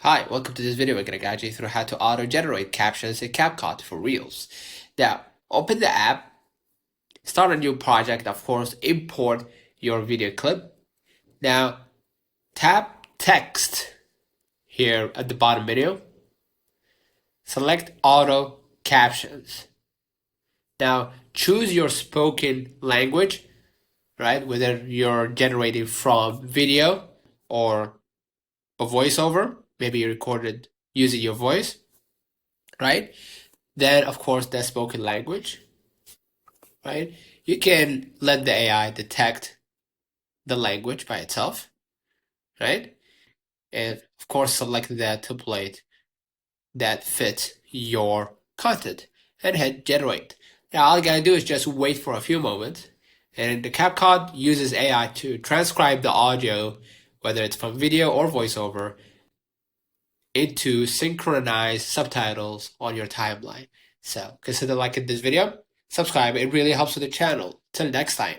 Hi, welcome to this video. We're going to guide you through how to auto-generate captions in CapCut for Reels. Now, open the app, start a new project, of course, import your video clip. Now, tap text here at the bottom menu. Select auto captions. Now, choose your spoken language, right? Whether you're generating from video or a voiceover, maybe you recorded using your voice, right? Then, of course, the spoken language, right? You can let the AI detect the language by itself, right? And of course, select the template that fits your content and hit generate. Now, all you gotta do is just wait for a few moments. And the CapCut uses AI to transcribe the audio, whether it's from video or voiceover, into synchronized subtitles on your timeline. So consider liking this video, subscribe, it really helps with the channel. Till next time.